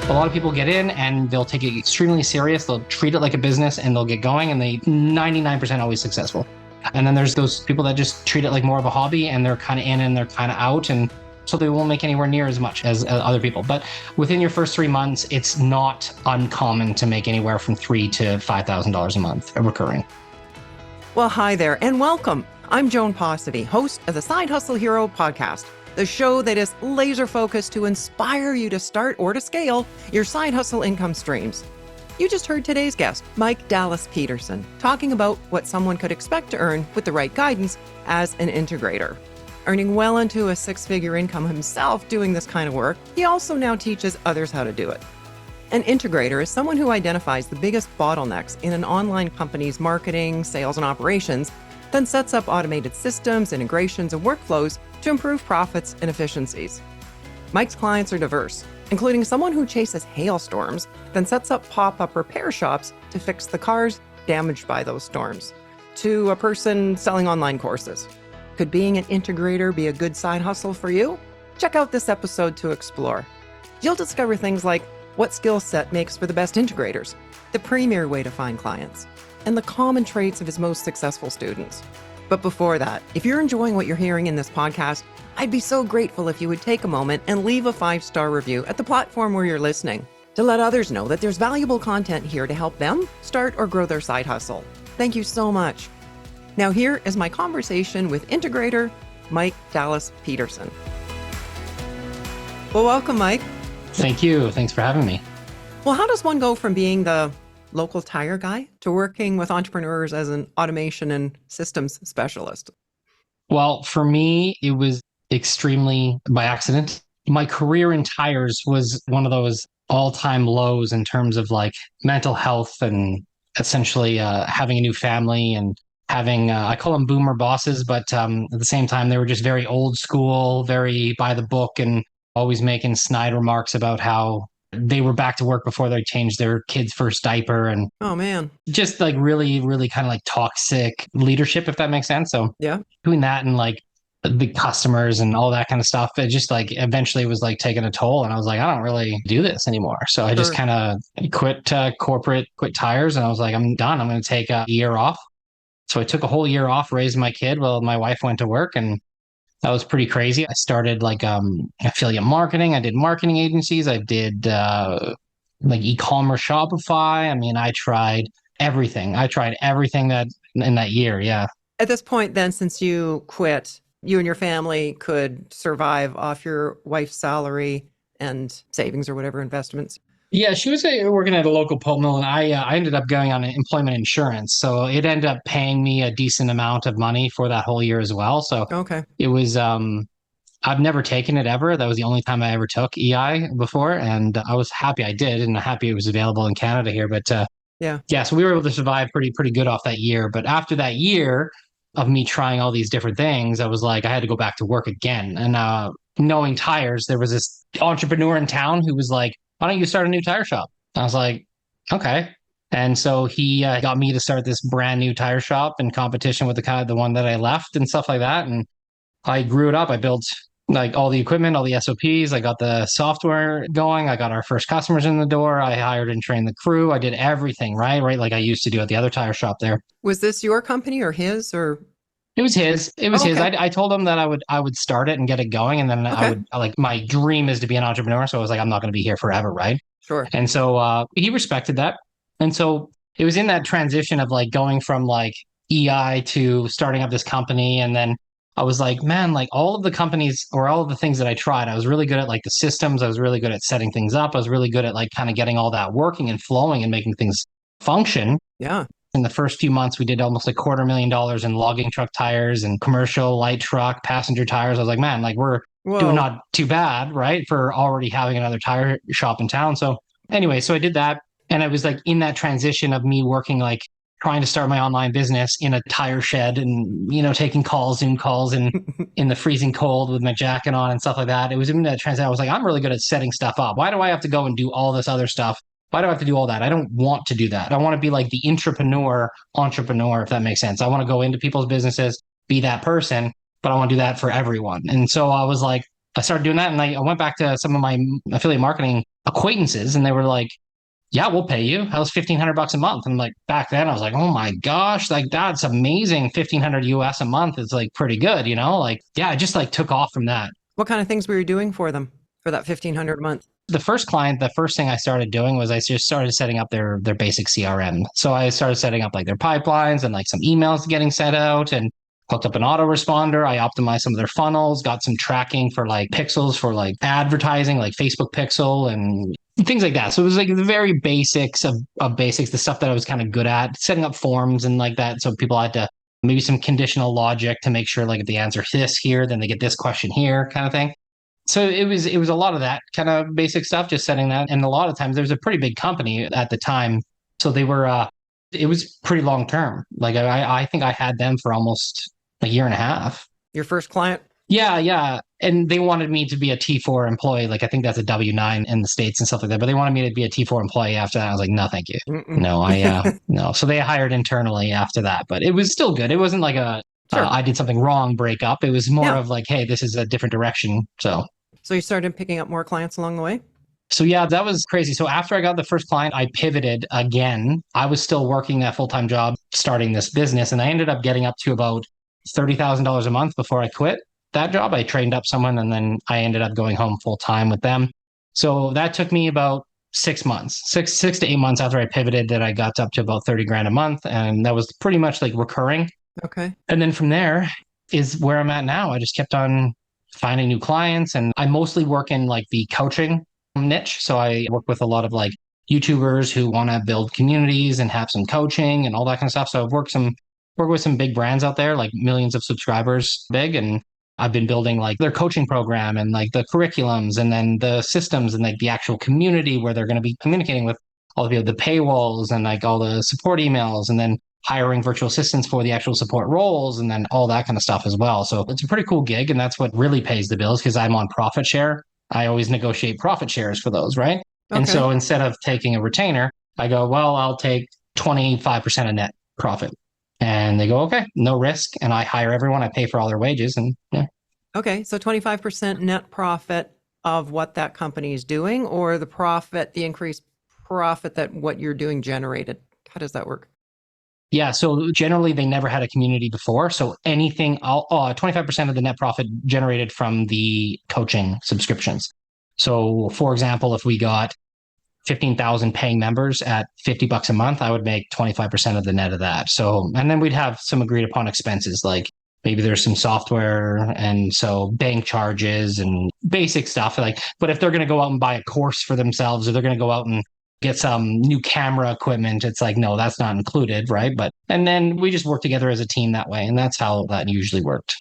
A lot of people get in and they'll take it extremely serious. They'll treat it like a business and they'll get going, and they 99% always successful. And then there's those people that just treat it like more of a hobby, and they're kind of in and they're kind of out. And so they won't make anywhere near as much as other people. But within your first 3 months, it's not uncommon to make anywhere from $3,000 to $5,000 a month recurring. Well, hi there and welcome. I'm Joan Posivy, host of the Side Hustle Hero podcast, the show that is laser focused to inspire you to start or to scale your side hustle income streams. You just heard today's guest, Mike Dallas-Petersen, talking about what someone could expect to earn with the right guidance as an integrator. Earning well into a six-figure income himself doing this kind of work, he also now teaches others how to do it. An integrator is someone who identifies the biggest bottlenecks in an online company's marketing, sales, and operations, then sets up automated systems, integrations, and workflows to improve profits and efficiencies. Mike's clients are diverse, including someone who chases hailstorms, then sets up pop-up repair shops to fix the cars damaged by those storms, to a person selling online courses. Could being an integrator be a good side hustle for you? Check out this episode to explore. You'll discover things like what skill set makes for the best integrators, the premier way to find clients, and the common traits of his most successful students. But before that, if you're enjoying what you're hearing in this podcast, I'd be so grateful if you would take a moment and leave a 5-star review at the platform where you're listening to let others know that there's valuable content here to help them start or grow their side hustle. Thank you so much. Now here is my conversation with integrator Mike Dallas-Petersen. Well, welcome, Mike. Thank you. Thanks for having me. Well, how does one go from being the local tire guy to working with entrepreneurs as an automation and systems specialist? Well, for me, it was extremely by accident. My career in tires was one of those all-time lows in terms of like mental health and essentially having a new family and having, I call them boomer bosses, but at the same time, they were just very old school, very by the book, and always making snide remarks about how they were back to work before they changed their kid's first diaper. And oh man, just like really, really kind of like toxic leadership, if that makes sense. So yeah, doing that and like the customers and all that kind of stuff, it just like eventually was like taking a toll. And I was like, I don't really do this anymore. So I just kind of quit tires. And I was like, I'm done. I'm going to take a year off. So I took a whole year off, raised my kid while my wife went to work, and that was pretty crazy. I started like affiliate marketing. I did marketing agencies. I did like e-commerce Shopify. I mean, I tried everything. That in that year. Yeah. At this point then, since you quit, you and your family could survive off your wife's salary and savings or whatever investments. Yeah, she was working at a local pulp mill, and I ended up going on employment insurance. So it ended up paying me a decent amount of money for that whole year as well. So okay, it was, I've never taken it ever. That was the only time I ever took EI before. And I was happy I did, and happy it was available in Canada here. But yeah, so we were able to survive pretty good off that year. But after that year of me trying all these different things, I was like, I had to go back to work again. And knowing tires, there was this entrepreneur in town who was like, why don't you start a new tire shop? I was like, okay. And so he got me to start this brand new tire shop in competition with the one that I left and stuff like that. And I grew it up. I built like all the equipment, all the SOPs. I got the software going. I got our first customers in the door. I hired and trained the crew. I did everything, right? Like I used to do at the other tire shop there. Was this your company or his or? It was his. His. I told him that I would start it and get it going, and then I would like my dream is to be an entrepreneur. So I was like, I'm not going to be here forever, right? Sure. And so he respected that, and so it was in that transition of like going from like EI to starting up this company, and then I was like, man, like all of the companies or all of the things that I tried, I was really good at like the systems. I was really good at setting things up. I was really good at like kind of getting all that working and flowing and making things function. Yeah. In the first few months, we did almost like $250,000 in logging truck tires and commercial light truck, passenger tires. I was like, man, like we're doing not too bad, right? For already having another tire shop in town. So anyway, so I did that. And I was like in that transition of me working, like trying to start my online business in a tire shed and, you know, taking calls, Zoom calls and in the freezing cold with my jacket on and stuff like that. It was in that transition. I was like, I'm really good at setting stuff up. Why do I have to go and do all this other stuff? Why do I have to do all that? I don't want to do that. I want to be like the entrepreneur, if that makes sense. I want to go into people's businesses, be that person, but I want to do that for everyone. And so I was like, I started doing that, and I went back to some of my affiliate marketing acquaintances, and they were like, yeah, we'll pay you. That was $1,500 a month. And like back then I was like, oh my gosh, like that's amazing. 1,500 US a month is like pretty good, like, yeah, I just like took off from that. What kind of things were you doing for them for that 1,500 a month? The first client, the first thing I started doing was I just started setting up their basic CRM. So I started setting up like their pipelines and like some emails getting sent out, and hooked up an autoresponder. I optimized some of their funnels, got some tracking for like pixels for like advertising, like Facebook pixel and things like that. So it was like the very basics of basics, the stuff that I was kind of good at, setting up forms and like that. So people had to maybe some conditional logic to make sure like if they answer this here, then they get this question here kind of thing. So it was a lot of that kind of basic stuff, just setting that. And a lot of times there was a pretty big company at the time. So they were it was pretty long term. Like I think I had them for almost a year and a half. Your first client? Yeah. And they wanted me to be a T4 employee. Like I think that's a W-9 in the States and stuff like that. But they wanted me to be a T4 employee after that. I was like, no, thank you. No, no. So they hired internally after that. But it was still good. It wasn't like Sure. I did something wrong breakup. It was more of like, hey, this is a different direction. So you started picking up more clients along the way? So yeah, that was crazy. So after I got the first client, I pivoted again. I was still working that full-time job, starting this business, and I ended up getting up to about $30,000 a month before I quit that job. I trained up someone, and then I ended up going home full-time with them. So that took me about 6 months, six to 8 months after I pivoted, that I got up to about 30 grand a month. And that was pretty much like recurring. Okay. And then from there is where I'm at now. I just kept on finding new clients, and I mostly work in like the coaching niche. So I work with a lot of like YouTubers who want to build communities and have some coaching and all that kind of stuff. So I've worked with some big brands out there, like millions of subscribers big. And I've been building like their coaching program and like the curriculums and then the systems and like the actual community where they're going to be communicating with all the people, the paywalls and like all the support emails, and then hiring virtual assistants for the actual support roles, and then all that kind of stuff as well. So it's a pretty cool gig. And that's what really pays the bills, because I'm on profit share. I always negotiate profit shares for those, right? Okay. And so instead of taking a retainer, I go, well, I'll take 25% of net profit. And they go, okay, no risk. And I hire everyone. I pay for all their wages. And yeah. Okay. So 25% net profit of what that company is doing, or the increased profit that what you're doing generated? How does that work? Yeah. So generally they never had a community before. So anything, 25% of the net profit generated from the coaching subscriptions. So for example, if we got 15,000 paying members at $50 a month, I would make 25% of the net of that. So, and then we'd have some agreed upon expenses, like maybe there's some software and so bank charges and basic stuff. Like, but if they're going to go out and buy a course for themselves, or they're going to go out and get some new camera equipment, it's like, no, that's not included, right? And then we just work together as a team that way. And that's how that usually worked.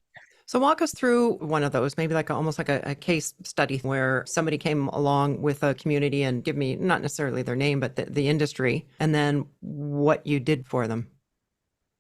So walk us through one of those, maybe like almost like a case study where somebody came along with a community, and give me not necessarily their name, but the industry, and then what you did for them.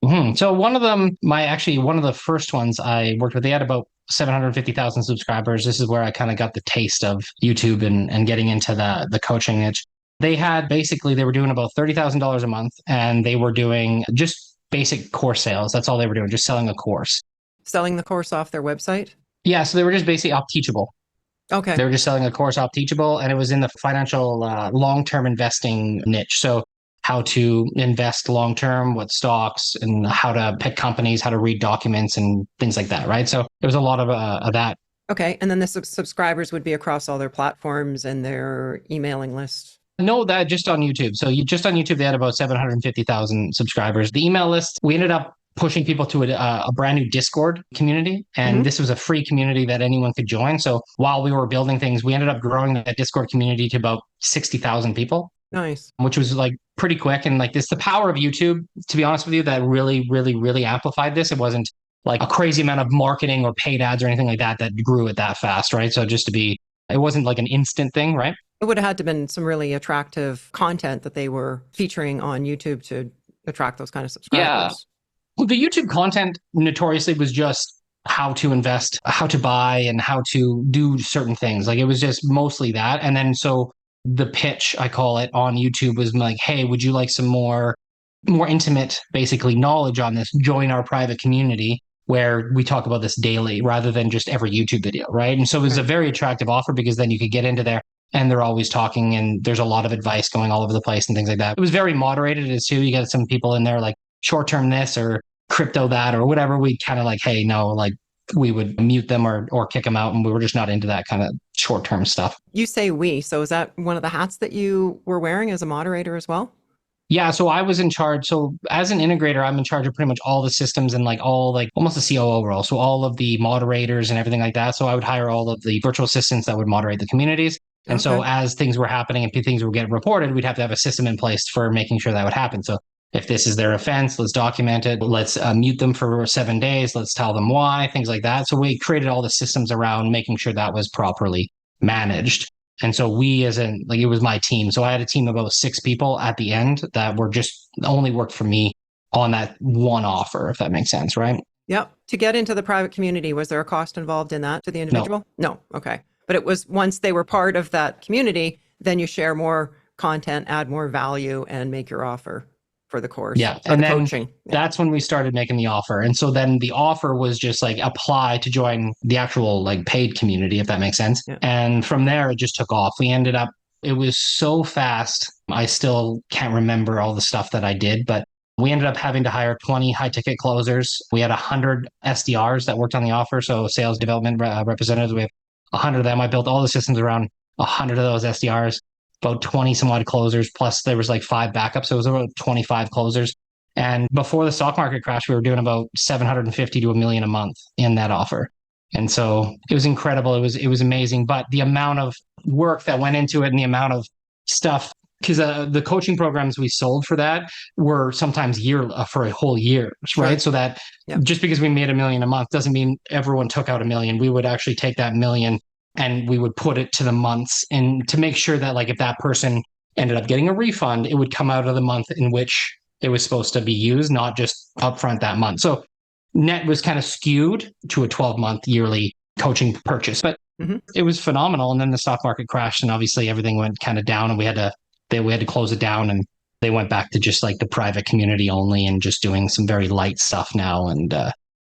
Mm-hmm. So one of them, one of the first ones I worked with, they had about 750,000 subscribers. This is where I kind of got the taste of YouTube and getting into the coaching niche. They were doing about $30,000 a month, and they were doing just basic course sales. That's all they were doing, just selling a course. Selling the course off their website? Yeah. So they were just basically off Teachable. Okay. They were just selling a course off Teachable, and it was in the financial long-term investing niche. So how to invest long-term, what stocks, and how to pick companies, how to read documents and things like that. Right. So there was a lot of that. Okay. And then the subscribers would be across all their platforms and their emailing list? No, that just on YouTube. So just on YouTube, they had about 750,000 subscribers. The email list, we ended up pushing people to a brand new Discord community. And this was a free community that anyone could join. So while we were building things, we ended up growing that Discord community to about 60,000 people. Nice. Which was like pretty quick. And like this, the power of YouTube, to be honest with you, that really, really, really amplified this. It wasn't like a crazy amount of marketing or paid ads or anything like that grew it that fast, right? So it wasn't like an instant thing, right? It would have had to been some really attractive content that they were featuring on YouTube to attract those kind of subscribers. Yeah. Well, the YouTube content notoriously was just how to invest, how to buy, and how to do certain things. Like it was just mostly that. And then so the pitch, I call it, on YouTube was like, hey, would you like some more intimate, basically, knowledge on this? Join our private community where we talk about this daily rather than just every YouTube video, right? And so it was a very attractive offer, because then you could get into there. and they're always talking, and there's a lot of advice going all over the place and things like that. It was very moderated as too. You get some people in there like short-term this or crypto that or whatever. We kind of like, hey, no, like we would mute them or kick them out, and we were just not into that kind of short-term stuff. You say we, so is that one of the hats that you were wearing as a moderator as well? Yeah, so I was in charge. So as an integrator, I'm in charge of pretty much all the systems and like all like almost a COO role. So all of the moderators and everything like that. So I would hire all of the virtual assistants that would moderate the communities. And so as things were happening and things were getting reported, we'd have to have a system in place for making sure that would happen. So if this is their offense, let's document it. Let's mute them for 7 days. Let's tell them why, things like that. So we created all the systems around making sure that was properly managed. And so we it was my team. So I had a team of about 6 people at the end that were just only worked for me on that one offer, if that makes sense, right? Yep. To get into the private community, was there a cost involved in that to the individual? No. Okay. But it was once they were part of that community, then you share more content, add more value, and make your offer for the course. Yeah. And then coaching. That's when we started making the offer. And so then the offer was just like apply to join the actual like paid community, if that makes sense. Yeah. And from there, it just took off. We ended up, it was so fast. I still can't remember all the stuff that I did, but we ended up having to hire 20 high ticket closers. We had 100 SDRs that worked on the offer. So sales development representatives, we have 100 of them. I built all the systems around 100 of those SDRs. About 20 some odd closers, plus there was like 5 backups. So it was about 25 closers. And before the stock market crash, we were doing about 750 to $1 million a month in that offer. And so it was incredible. It was amazing. But the amount of work that went into it and the amount of stuff, because the coaching programs we sold for that were sometimes for a whole year, right? Sure. So that just because we made $1 million a month doesn't mean everyone took out $1 million. We would actually take that $1 million and we would put it to the months, and to make sure that like if that person ended up getting a refund, it would come out of the month in which it was supposed to be used, not just upfront that month. So net was kind of skewed to a 12-month yearly coaching purchase, but it was phenomenal. And then the stock market crashed, and obviously everything went kind of down, and we had to close it down, and they went back to just like the private community only and just doing some very light stuff now. And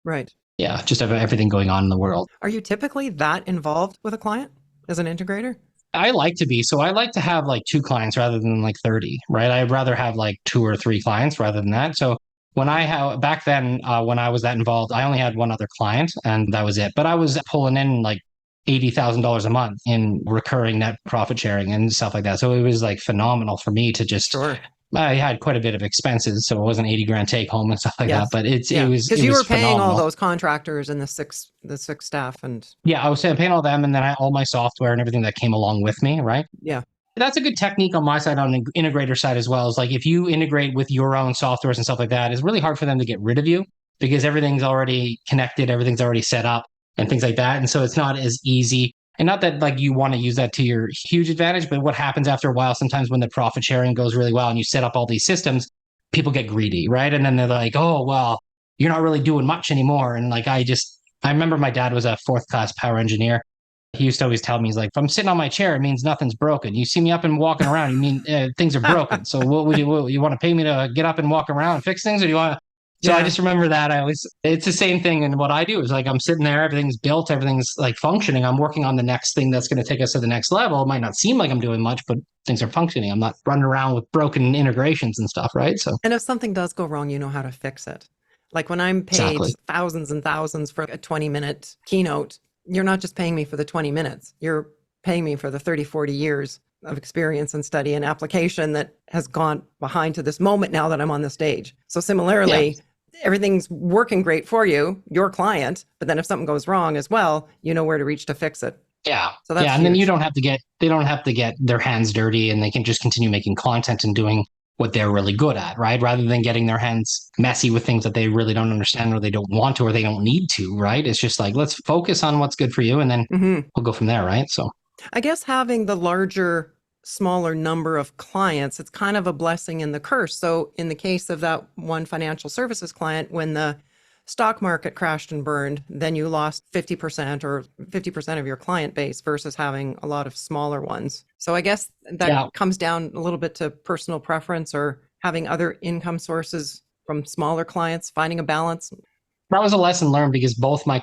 right. Yeah, just have everything going on in the world. Are you typically that involved with a client as an integrator? I like to be. So I like to have like 2 clients rather than like 30, right? I'd rather have like 2 or 3 clients rather than that. So back then, when I was that involved, I only had one other client and that was it. But I was pulling in like $80,000 a month in recurring net profit sharing and stuff like that. So it was like phenomenal for me to just... Sure. I had quite a bit of expenses, so it wasn't 80 grand take home and stuff like that. But it was because you were paying phenomenal. All those contractors and the six staff and I was paying all them, and then all my software and everything that came along with me, right? Yeah, that's a good technique on my side, on the integrator side as well. Is like if you integrate with your own softwares and stuff like that, it's really hard for them to get rid of you because everything's already connected, everything's already set up, and things like that. And so it's not as easy. And not that like you want to use that to your huge advantage, but what happens after a while, sometimes when the profit sharing goes really well and you set up all these systems, people get greedy, right? And then they're like, oh, well, you're not really doing much anymore. And like, I remember my dad was a 4th class power engineer. He used to always tell me, he's like, if I'm sitting on my chair, it means nothing's broken. You see me up and walking around, you mean things are broken. So what you want to pay me to get up and walk around and fix things, or do you want to? So I just remember that it's the same thing. And what I do is like, I'm sitting there, everything's built, everything's like functioning. I'm working on the next thing that's going to take us to the next level. It might not seem like I'm doing much, but things are functioning. I'm not running around with broken integrations and stuff, right? So, and if something does go wrong, you know how to fix it. Like when I'm paid thousands and thousands for a 20-minute keynote, you're not just paying me for the 20 minutes. You're paying me for the 30, 40 years of experience and study and application that has gone behind to this moment now that I'm on the stage. So similarly, everything's working great for you, your client, but then if something goes wrong as well, you know where to reach to fix it. Yeah. So that's and then they don't have to get their hands dirty, and they can just continue making content and doing what they're really good at, right? Rather than getting their hands messy with things that they really don't understand or they don't want to or they don't need to, right? It's just like, let's focus on what's good for you, and then we'll go from there, right? So I guess having the smaller number of clients, it's kind of a blessing and the curse. So in the case of that one financial services client, when the stock market crashed and burned, then you lost 50% or 50% of your client base versus having a lot of smaller ones. So I guess that comes down a little bit to personal preference or having other income sources from smaller clients, finding a balance. That was a lesson learned because all my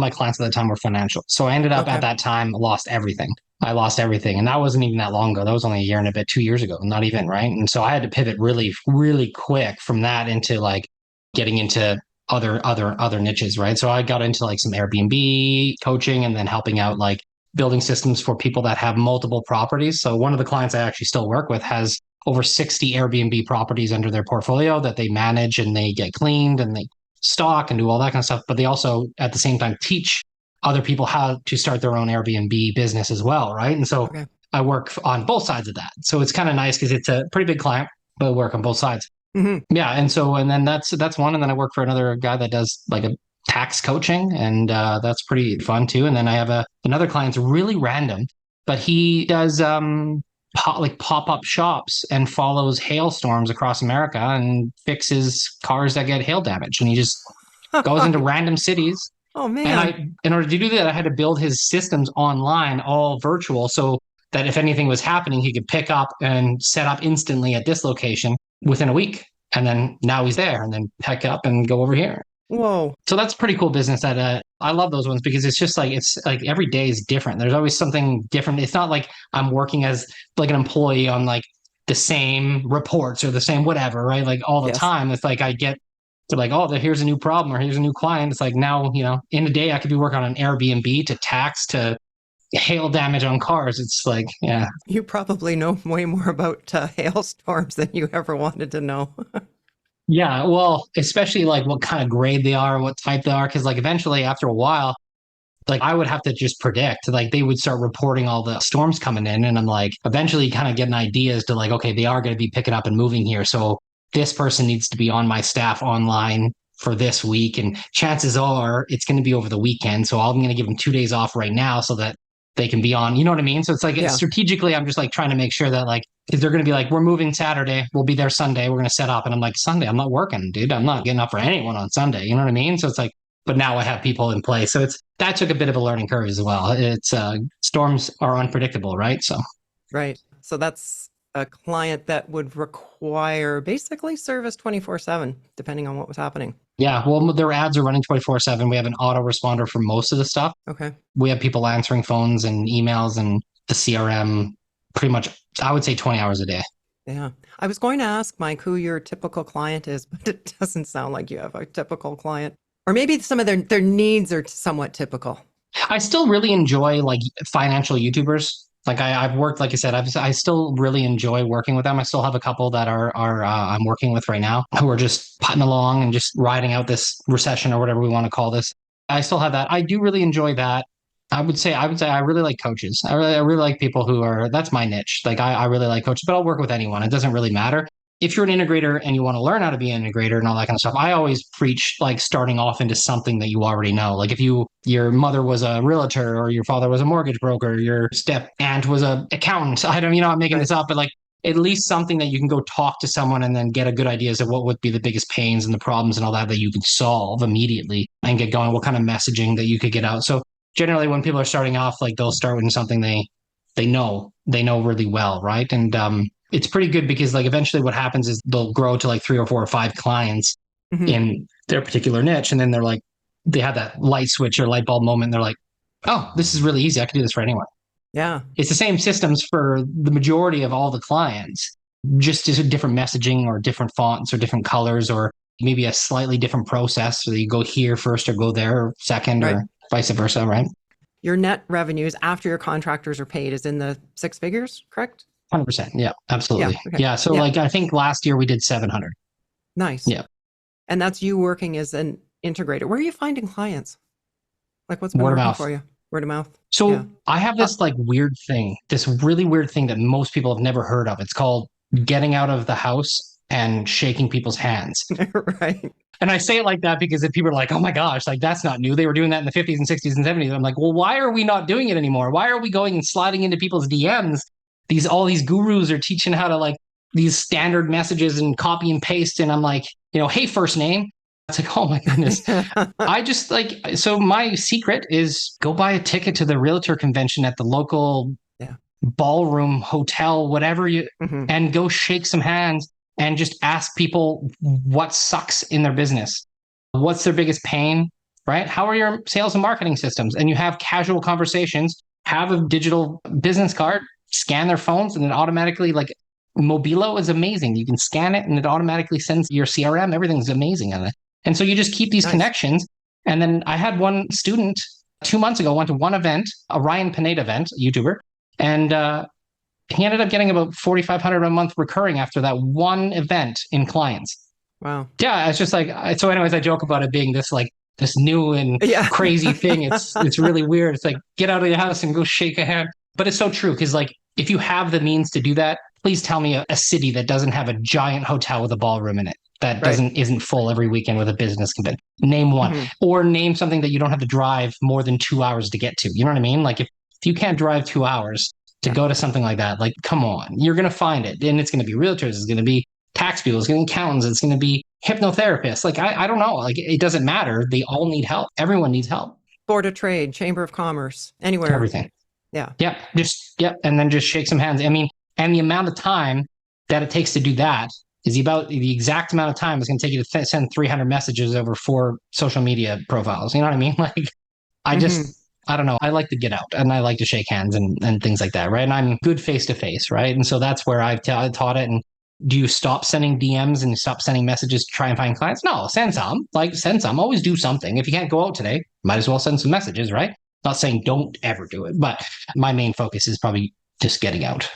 clients at the time were financial. So I ended up at that time, lost everything. I lost everything. And that wasn't even that long ago. That was only a year and a bit, 2 years ago, not even, right? And so I had to pivot really, really quick from that into like getting into other niches, right? So I got into like some Airbnb coaching and then helping out like building systems for people that have multiple properties. So one of the clients I actually still work with has over 60 Airbnb properties under their portfolio that they manage and they get cleaned and they stock and do all that kind of stuff. But they also at the same time teach other people how to start their own Airbnb business as well, right? And so Okay. I work on both sides of that. So it's kind of nice because it's a pretty big client, but I work on both sides. Mm-hmm. Yeah, and then that's one, and then I work for another guy that does like a tax coaching, and that's pretty fun too. And then I have another client's really random, but he does like pop up shops and follows hailstorms across America and fixes cars that get hail damage, and he just goes into random cities. Oh And man. in order to do that, I had to build his systems online, all virtual, so that if anything was happening, he could pick up and set up instantly at this location within a week. And then now he's there and then pick up and go over here. Whoa. So that's pretty cool business that I love those ones because it's like every day is different. There's always something different. It's not like I'm working as like an employee on like the same reports or the same whatever, right? Like all the Yes. time. It's like I get to like, oh, here's a new problem or here's a new client. It's like now, in a day I could be working on an Airbnb to tax to hail damage on cars. It's like, yeah. You probably know way more about hailstorms than you ever wanted to know. Yeah, well, especially like what kind of grade they are, what type they are, because like eventually after a while, like I would have to just predict, like they would start reporting all the storms coming in, and I'm like, eventually kind of getting ideas to like, okay, they are going to be picking up and moving here, so this person needs to be on my staff online for this week, and chances are it's going to be over the weekend, so I'm going to give them 2 days off right now so that they can be on. You know what I mean? So it's like Yeah. strategically, I'm just like trying to make sure that like because they're going to be like, we're moving Saturday, we'll be there Sunday, we're going to set up, and I'm like, Sunday, I'm not working, dude. I'm not getting up for anyone on Sunday. You know what I mean? So it's like, but now I have people in place, so it's that took a bit of a learning curve as well. It's storms are unpredictable, right? So Right. So that's a client that would require basically service 24/7, depending on what was happening. yeah, well, their ads are running 24/7. We have an autoresponder for most of the stuff. Okay. We have people answering phones and emails and the CRM pretty much, I would say 20 hours a day. Yeah. I was going to ask Mike who your typical client is, but it doesn't sound like you have a typical client. Or maybe some of their needs are somewhat typical. I still really enjoy like financial YouTubers. Like I've worked, like I said, I still really enjoy working with them. I still have a couple that are I'm working with right now who are just putting along and just riding out this recession or whatever we want to call this. I still have that. I do really enjoy that. I would say I really like coaches. I really like people who are, that's my niche. Like I really like coaches, but I'll work with anyone. It doesn't really matter. If you're an integrator and you want to learn how to be an integrator and all that kind of stuff, I always preach like starting off into something that you already know. Like if your mother was a realtor or your father was a mortgage broker, your step aunt was a accountant. I don't, I'm making Right. this up, but like at least something that you can go talk to someone and then get a good idea as to what would be the biggest pains and the problems and all that you can solve immediately and get going, what kind of messaging that you could get out. So generally when people are starting off, like they'll start with something they know really well, right? And it's pretty good because like eventually what happens is they'll grow to like 3 or 4 or 5 clients Mm-hmm. in their particular niche, and then they're like they have that light switch or light bulb moment. And they're like, oh, this is really easy. I can do this for anyone. Yeah. It's the same systems for the majority of all the clients, just different messaging or different fonts or different colors or maybe a slightly different process. So you go here first or go there second Right. or vice versa, right? Your net revenues after your contractors are paid is in the 6 figures, correct? 100%. Yeah, absolutely. Yeah. Okay. Yeah. So Yeah. like I think last year we did 700. Nice. Yeah. And that's you working as an integrator. Where are you finding clients? Like what's been Word of working mouth. for you? Word of mouth. So Yeah. I have this like weird thing, this really weird thing that most people have never heard of. It's called getting out of the house and shaking people's hands. Right. And I say it like that because if people are like, oh my gosh, like that's not new. They were doing that in the 50s and 60s and 70s. I'm like, well, why are we not doing it anymore? Why are we going and sliding into people's DMs? All these gurus are teaching how to like these standard messages and copy and paste. And I'm like, hey, first name. It's like, oh my goodness. I just like, so my secret is go buy a ticket to the realtor convention at the local ballroom, hotel, whatever Mhm. and go shake some hands and just ask people what sucks in their business. What's their biggest pain, right? How are your sales and marketing systems? And you have casual conversations have a digital business card, scan their phones, and it automatically, like, Mobilo is amazing. You can scan it and it automatically sends your CRM. Everything's amazing on it. And so you just keep these connections. And then I had one student 2 months ago, went to one event, a Ryan Pineda event, a YouTuber, and he ended up getting about 4,500 a month recurring after that one event in clients. Wow. Yeah, it's just like, so anyways, I joke about it being this like this new and crazy thing. It's really weird. It's like, get out of your house and go shake a hand. But it's so true, because like, if you have the means to do that, please tell me a city that doesn't have a giant hotel with a ballroom in it that isn't full every weekend with a business convention. Name one, or name something that you don't have to drive more than 2 hours to get to. You know what I mean? Like, if you can't drive 2 hours to go to something like that, like, come on, you're going to find it. And it's going to be realtors, it's going to be tax people, it's going to be accountants, it's going to be hypnotherapists. Like, I don't know. Like, it doesn't matter. They all need help. Everyone needs help. Board of Trade, Chamber of Commerce, anywhere. Everything. Yeah. Yep. And then just shake some hands. I mean, and the amount of time that it takes to do that is about the exact amount of time it's going to take you to send 300 messages over 4 social media profiles. You know what I mean? Like, I don't know. I like to get out and I like to shake hands and things like that. Right. And I'm good face to face. Right. And so that's where I've taught it. And do you stop sending DMs and stop sending messages to try and find clients? No, send some. Always do something. If you can't go out today, might as well send some messages. Right. Not saying don't ever do it, but my main focus is probably just getting out.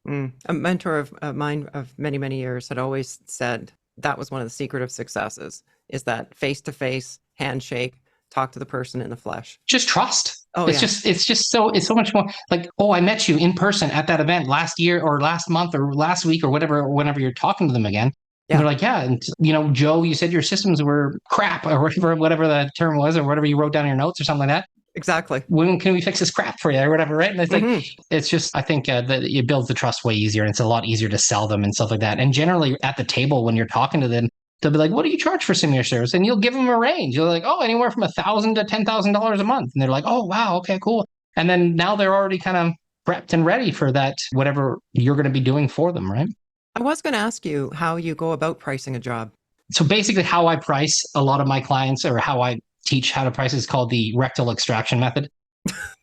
A mentor of mine of many, many years had always said that was one of the secret of successes, is that face-to-face handshake, talk to the person in the flesh. Just trust. It's so much more like, oh, I met you in person at that event last year or last month or last week or whatever, whenever you're talking to them again. And they're like, yeah. And, Joe, you said your systems were crap or whatever the term was, or whatever you wrote down in your notes or something like that. Exactly. When can we fix this crap for you or whatever, right? And it's like, it's just, I think that it builds the trust way easier, and it's a lot easier to sell them and stuff like that. And generally at the table, when you're talking to them, they'll be like, what do you charge for some of your service? And you'll give them a range. You're like, oh, anywhere from $1,000 to $10,000 a month. And they're like, oh, wow. Okay, cool. And then now they're already kind of prepped and ready for that, whatever you're going to be doing for them, right? I was going to ask you how you go about pricing a job. So basically how I price a lot of my clients, or how I teach how to price, is called the rectal extraction method.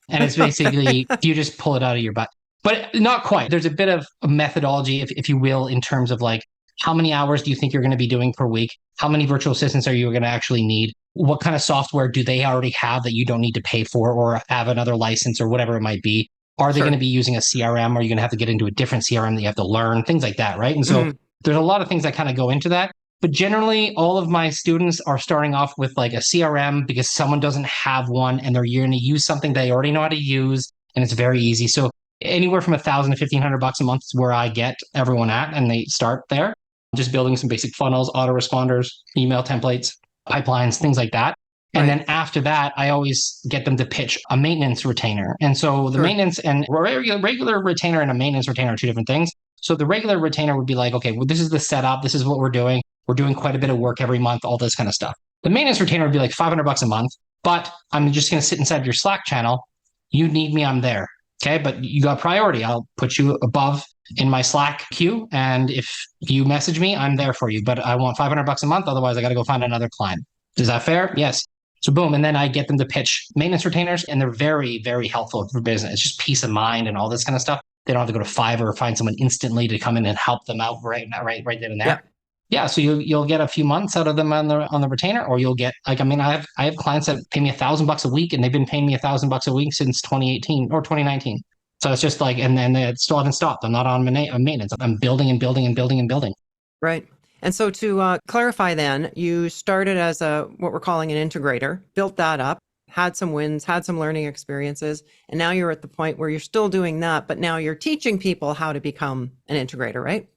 And it's basically, you just pull it out of your butt, but not quite. There's a bit of a methodology, if you will, in terms of like, how many hours do you think you're going to be doing per week? How many virtual assistants are you going to actually need? What kind of software do they already have that you don't need to pay for or have another license or whatever it might be? Are they going to be using a CRM? Or are you going to have to get into a different CRM that you have to learn? Things like that, right? And so there's a lot of things that kind of go into that. But generally, all of my students are starting off with like a CRM because someone doesn't have one, and they're going to use something they already know how to use, and it's very easy. So anywhere from $1,000 to $1,500 a month is where I get everyone at, and they start there. Just building some basic funnels, autoresponders, email templates, pipelines, things like that. And then after that, I always get them to pitch a maintenance retainer. And so the maintenance and regular retainer and a maintenance retainer are two different things. So the regular retainer would be like, okay, well, this is the setup. This is what we're doing. We're doing quite a bit of work every month, all this kind of stuff. The maintenance retainer would be like $500 a month, but I'm just going to sit inside your Slack channel. You need me, I'm there. Okay. But you got priority. I'll put you above in my Slack queue. And if you message me, I'm there for you, but I want $500 a month. Otherwise I got to go find another client. Is that fair? Yes. So boom. And then I get them to pitch maintenance retainers, and they're very, very helpful for business. It's just peace of mind and all this kind of stuff. They don't have to go to Fiverr or find someone instantly to come in and help them out right then and there. Yeah. So you'll get a few months out of them on the retainer, or you'll get like, I have clients that pay me $1,000 a week, and they've been paying me $1,000 a week since 2018 or 2019. So it's just like, and then they still haven't stopped. I'm not on maintenance. I'm building and building and building and building. Right. And so to clarify then, you started as what we're calling an integrator, built that up, had some wins, had some learning experiences, and now you're at the point where you're still doing that, but now you're teaching people how to become an integrator, right?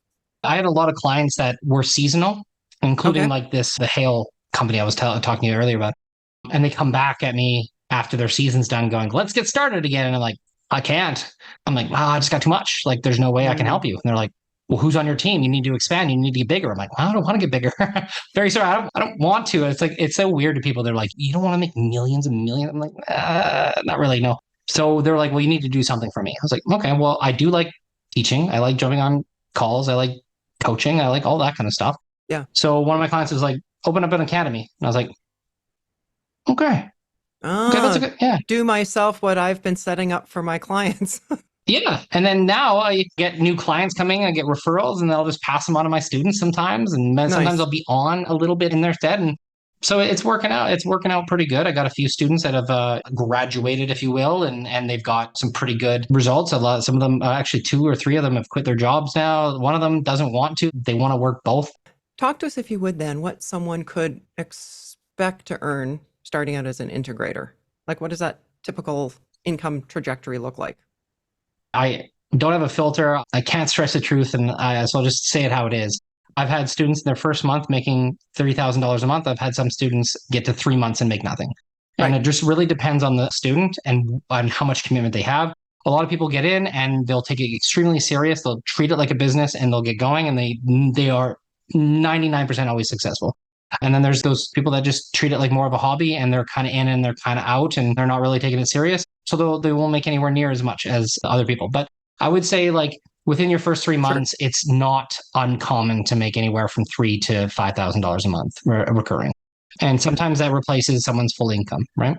I had a lot of clients that were seasonal, including like the hail company I was talking to you earlier about. And they come back at me after their season's done going, let's get started again. And I'm like, I can't. I'm like, I just got too much. Like, there's no way I can help you. And they're like, well, who's on your team? You need to expand. You need to get bigger. I'm like, well, I don't want to get bigger. Very sorry. I don't want to. It's like, it's so weird to people. They're like, you don't want to make millions and millions. I'm like, not really. No. So they're like, well, you need to do something for me. I was like, okay, well, I do like teaching. I like jumping on calls. I like coaching. I like all that kind of stuff. Yeah. So one of my clients was like, open up an academy. And I was like, okay. Okay, that's a good, yeah. Do myself what I've been setting up for my clients. Yeah. And then now I get new clients coming, I get referrals, and I'll just pass them on to my students sometimes. And then sometimes Nice. I'll be on a little bit in their stead. And so it's working out. It's working out pretty good. I got a few students that have graduated, if you will, and they've got some pretty good results. Some of them, actually, two or three of them have quit their jobs now. One of them doesn't want to. They want to work both. Talk to us, if you would, then, what someone could expect to earn starting out as an integrator. Like, what does that typical income trajectory look like? I don't have a filter. I can't stress the truth, and so I'll just say it how it is. I've had students in their first month making $30,000 a month. I've had some students get to 3 months and make nothing. And Right. it just really depends on the student and on how much commitment they have. A lot of people get in and they'll take it extremely serious. They'll treat it like a business and they'll get going, and they are 99% always successful. And then there's those people that just treat it like more of a hobby, and they're kind of in and they're kind of out and they're not really taking it serious. So they won't make anywhere near as much as other people. But I would say, like, within your first 3 months, Sure. it's not uncommon to make anywhere from $3,000 to $5,000 a month recurring. And sometimes that replaces someone's full income, right?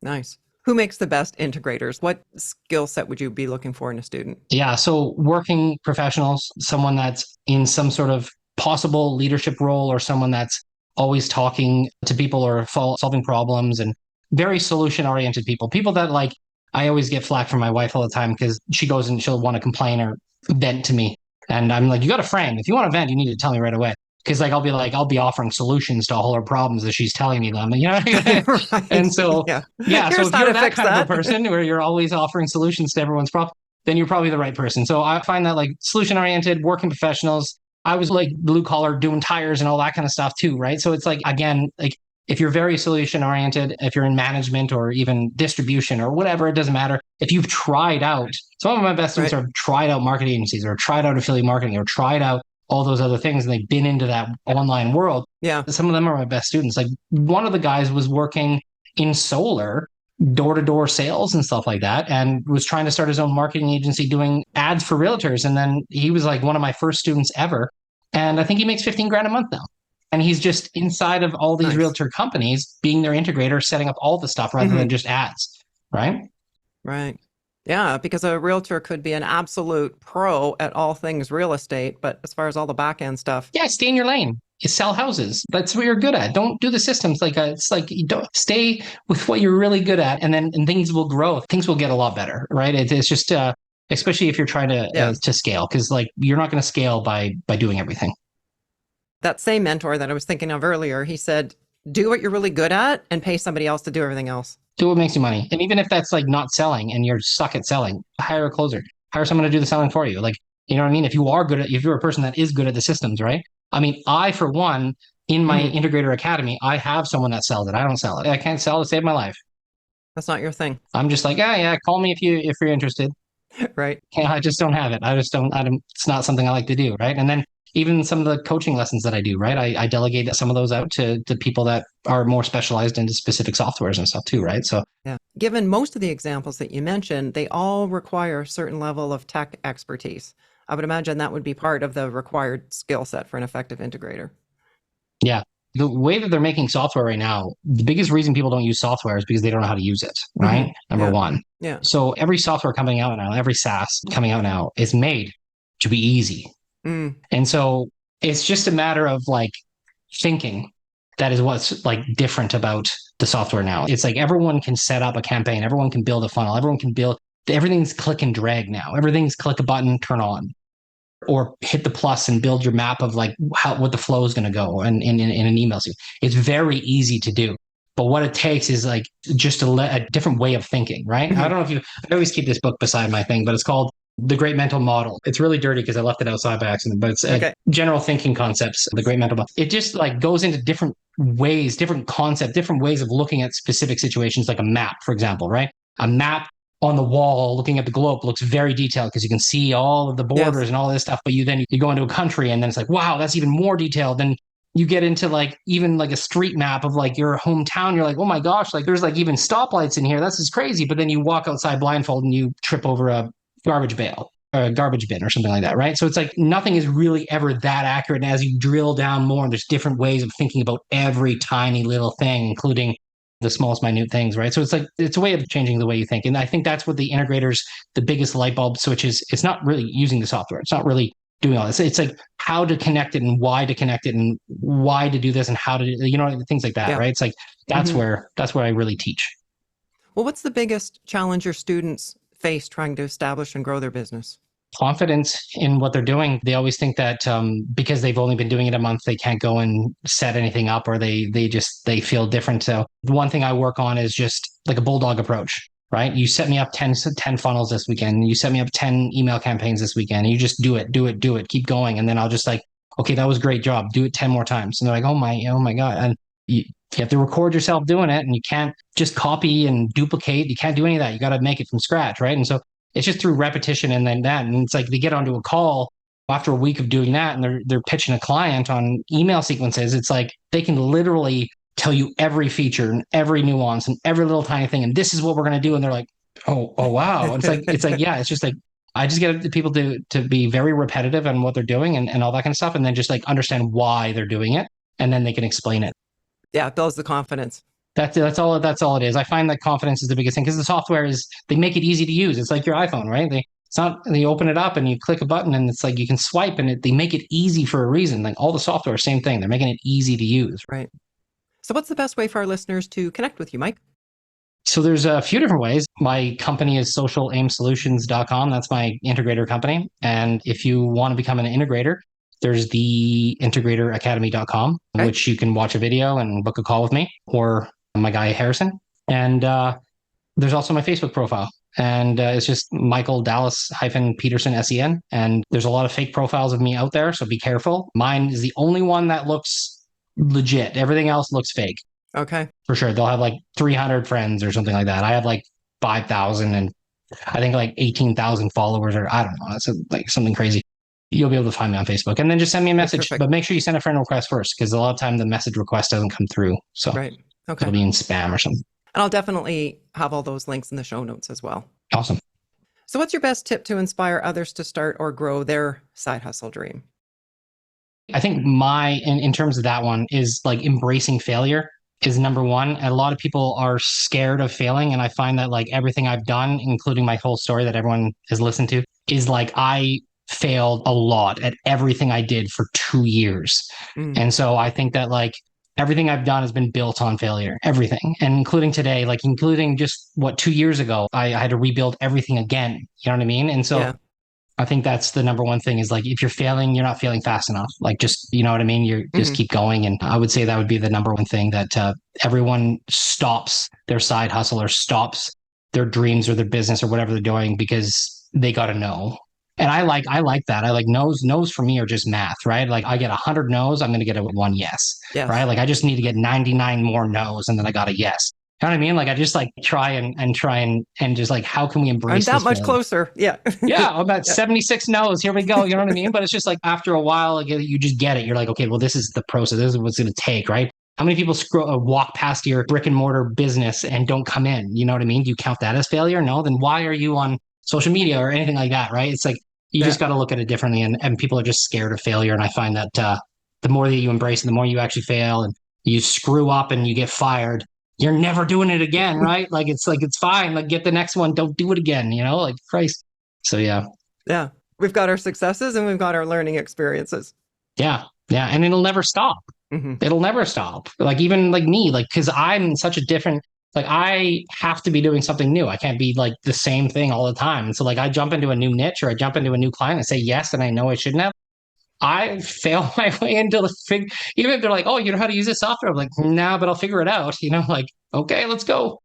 Nice. Who makes the best integrators? What skill set would you be looking for in a student? Yeah. So working professionals, someone that's in some sort of possible leadership role, or someone that's always talking to people or solving problems, and very solution oriented people that, like, I always get flack from my wife all the time because she goes and she'll want to complain or vent to me. And I'm like, you got a frame. If you want to vent, you need to tell me right away. Because, like, I'll be offering solutions to all her problems as she's telling me them. You know? Right. And so, Yeah. yeah. So Here's if how you're to that fix kind of that. a person where you're always offering solutions to everyone's problem, then you're probably the right person. So I find that, like, solution oriented working professionals, I was like blue collar doing tires and all that kind of stuff too, right? So it's like, again, like, if you're very solution oriented, if you're in management or even distribution or whatever, it doesn't matter. If you've tried out, some of my best students Right. have tried out marketing agencies or tried out affiliate marketing or tried out all those other things, and they've been into that online world. Yeah. Some of them are my best students. Like, one of the guys was working in solar, door-to-door sales and stuff like that, and was trying to start his own marketing agency doing ads for realtors. And then he was like one of my first students ever. And I think he makes 15 grand a month now. And he's just inside of all these Nice. realtor companies, being their integrator, setting up all the stuff rather than just ads. Right. Right. Yeah, because a realtor could be an absolute pro at all things real estate, but as far as all the back end stuff. Yeah, stay in your lane. You sell houses. That's what you're good at. Don't do the systems. Like, it's like, you don't stay with what you're really good at, and then things will grow. Things will get a lot better, right? It's just especially if you're trying to scale, because, like, you're not going to scale by doing everything. That same mentor that I was thinking of earlier, he said, do what you're really good at and pay somebody else to do everything else. Do what makes you money. And even if that's, like, not selling and you're stuck at selling, hire a closer. Hire someone to do the selling for you. Like, you know what I mean? If you're a person that is good at the systems, right? I mean, I, for one, in my Integrator Academy, I have someone that sells it. I don't sell it. I can't sell to save my life. That's not your thing. I'm just like, yeah, call me if you're interested. Right. Yeah, I just don't have it. It's not something I like to do, right? And then even some of the coaching lessons that I do, right? I delegate some of those out to people that are more specialized into specific softwares and stuff too, right? So, yeah. Given most of the examples that you mentioned, they all require a certain level of tech expertise. I would imagine that would be part of the required skill set for an effective integrator. yeah. The way that they're making software right now, the biggest reason people don't use software is because they don't know how to use it, right? Number one. Yeah. So every software coming out now, every SaaS coming out now is made to be easy. And so it's just a matter of, like, thinking. That is what's, like, different about the software now. It's like everyone can set up a campaign, everyone can build a funnel, everything's click and drag now. Everything's click a button, turn on, or hit the plus and build your map of, like, what the flow is going to go in an email. It's very easy to do. But what it takes is, like, just a different way of thinking, right? I don't know if I always keep this book beside my thing, but it's called The Great Mental Model. It's really dirty because I left it outside by accident, but it's general thinking concepts, The Great Mental Model. It just, like, goes into different ways, different concepts, different ways of looking at specific situations, like a map, for example, right? A map on the wall looking at the globe looks very detailed because you can see all of the borders and all this stuff. But you go into a country and then it's like, wow, that's even more detailed. Then you get into, like, even like a street map of, like, your hometown. You're like, oh my gosh, like, there's, like, even stoplights in here. That's just crazy. But then you walk outside blindfold and you trip over a garbage bale or a garbage bin or something like that, right? So it's like nothing is really ever that accurate. And as you drill down more, there's different ways of thinking about every tiny little thing, including the smallest minute things, right? So it's like, it's a way of changing the way you think. And I think that's what the integrators, the biggest light bulb switch is. It's not really using the software. It's not really doing all this. It's like how to connect it and why to connect it and why to do this and how to, things like that, right? It's like, that's where I really teach. Well, what's the biggest challenge your students face trying to establish and grow their business? Confidence in what they're doing. They always think that because they've only been doing it a month, they can't go and set anything up, or they feel different. So the one thing I work on is just like a bulldog approach, right? You set me up 10 funnels this weekend. You set me up 10 email campaigns this weekend. And you just do it, keep going. And then I'll just like, okay, that was a great job. Do it 10 more times. And they're like, oh my God. And you have to record yourself doing it, and you can't just copy and duplicate. You can't do any of that. You got to make it from scratch, right? And so it's just through repetition and then that. And it's like they get onto a call after a week of doing that, and they're pitching a client on email sequences. It's like they can literally tell you every feature and every nuance and every little tiny thing. And this is what we're going to do. And they're like, oh wow. It's like, yeah, it's just like, I just get people to be very repetitive on what they're doing and all that kind of stuff. And then just like understand why they're doing it. And then they can explain it. Yeah, it builds the confidence. That's all it is. I find that confidence is the biggest thing, because the software they make it easy to use. It's like your iPhone, right? They open it up and you click a button and it's like you can swipe, and they make it easy for a reason. Like all the software, same thing. They're making it easy to use. Right. So what's the best way for our listeners to connect with you, Mike? So there's a few different ways. My company is socialaimsolutions.com. That's my integrator company. And if you want to become an integrator, there's the integratoracademy.com, which you can watch a video and book a call with me, or my guy Harrison. And there's also my Facebook profile. And it's just Michael Dallas-Petersen, SEN. And there's a lot of fake profiles of me out there, so be careful. Mine is the only one that looks legit. Everything else looks fake. Okay. For sure. They'll have like 300 friends or something like that. I have like 5,000 and I think like 18,000 followers, or I don't know. It's like something crazy. You'll be able to find me on Facebook, and then just send me a message. But make sure you send a friend request first, because a lot of time the message request doesn't come through. So it'll be in spam or something. And I'll definitely have all those links in the show notes as well. Awesome. So what's your best tip to inspire others to start or grow their side hustle dream? I think in terms of that one is like embracing failure is number one. And a lot of people are scared of failing. And I find that like everything I've done, including my whole story that everyone has listened to, is like I failed a lot at everything I did for 2 years. And so I think that like everything I've done has been built on failure, everything. And including today, like including just 2 years ago, I had to rebuild everything again. You know what I mean? And so I think that's the number one thing is like, if you're failing, you're not failing fast enough. Like, just, you know what I mean? You just keep going. And I would say that would be the number one thing, that everyone stops their side hustle or stops their dreams or their business or whatever they're doing because they got to know. And I like that. I like no's for me are just math, right? Like I get 100 no's, I'm going to get a 1 yes, right? Like I just need to get 99 more no's and then I got a yes. You know what I mean? Like I just like try and just like, how can we embrace I'm that this much feeling? Closer. Yeah. Yeah. I'm at 76 no's. Here we go. You know what I mean? But it's just like after a while, like, you just get it. You're like, okay, well, this is the process. This is what's going to take, right? How many people walk past your brick and mortar business and don't come in? You know what I mean? Do you count that as failure? No. Then why are you on social media or anything like that, right? It's like, you just got to look at it differently, and people are just scared of failure. And I find that the more that you embrace it, the more you actually fail and you screw up and you get fired, you're never doing it again, right? It's fine. Like get the next one. Don't do it again, like Christ. So yeah. Yeah. We've got our successes and we've got our learning experiences. Yeah. Yeah. And it'll never stop. It'll never stop. Like even like me, like, cause I'm such a different, like I have to be doing something new. I can't be like the same thing all the time. And so like I jump into a new niche or I jump into a new client and say yes, and I know I shouldn't have. I fail my way into even if they're like, oh, you know how to use this software? I'm like, nah, but I'll figure it out. Like, okay, let's go.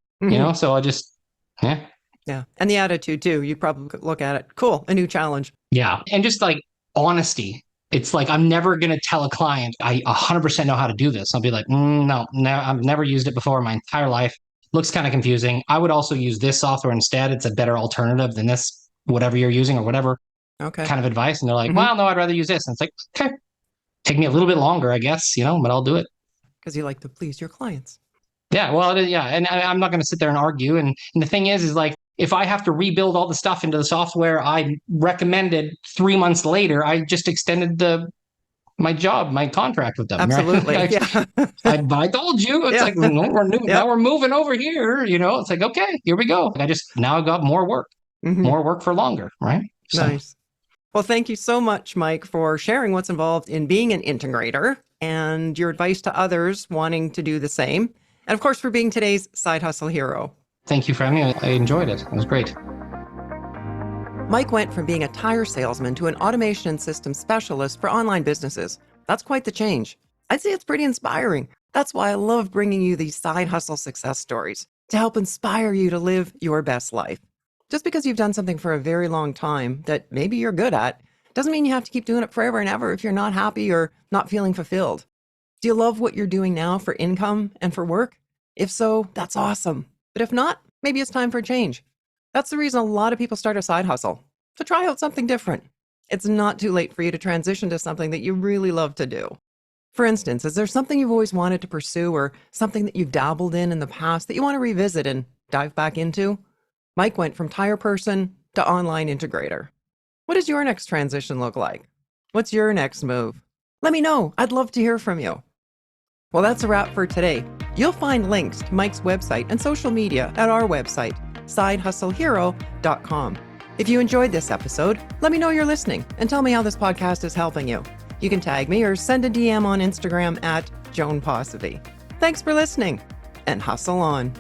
So I just, yeah. Yeah. And the attitude too. You probably look at it. Cool. A new challenge. Yeah. And just like honesty. It's like, I'm never going to tell a client I 100% know how to do this. I'll be like, no, I've never used it before in my entire life. Looks kind of confusing. I would also use this software instead. It's a better alternative than this, whatever you're using or whatever kind of advice. And they're like, well, no, I'd rather use this. And it's like, okay, take me a little bit longer, I guess, but I'll do it. Because you like to please your clients. Yeah, well, yeah. And I'm not going to sit there and argue. And the thing is like, if I have to rebuild all the stuff into the software I recommended 3 months later, I just extended the my job, my contract with them. Absolutely. Right? Yeah. I told you. It's like, no, now we're moving over here. It's like, okay, here we go. Now I've got more work, more work for longer. Right. So. Nice. Well, thank you so much, Mike, for sharing what's involved in being an integrator and your advice to others wanting to do the same. And of course, for being today's side hustle hero. Thank you for having me. I enjoyed it. It was great. Mike went from being a tire salesman to an automation and systems specialist for online businesses. That's quite the change. I'd say it's pretty inspiring. That's why I love bringing you these side hustle success stories to help inspire you to live your best life. Just because you've done something for a very long time that maybe you're good at doesn't mean you have to keep doing it forever and ever if you're not happy or not feeling fulfilled. Do you love what you're doing now for income and for work? If so, that's awesome. But if not, maybe it's time for a change. That's the reason a lot of people start a side hustle, to try out something different. It's not too late for you to transition to something that you really love to do. For instance, is there something you've always wanted to pursue or something that you've dabbled in the past that you want to revisit and dive back into? Mike went from tire person to online integrator. What does your next transition look like? What's your next move? Let me know. I'd love to hear from you. Well, that's a wrap for today. You'll find links to Mike's website and social media at our website, sidehustlehero.com. If you enjoyed this episode, let me know you're listening and tell me how this podcast is helping you. You can tag me or send a DM on Instagram at Joan Posivy. Thanks for listening and hustle on.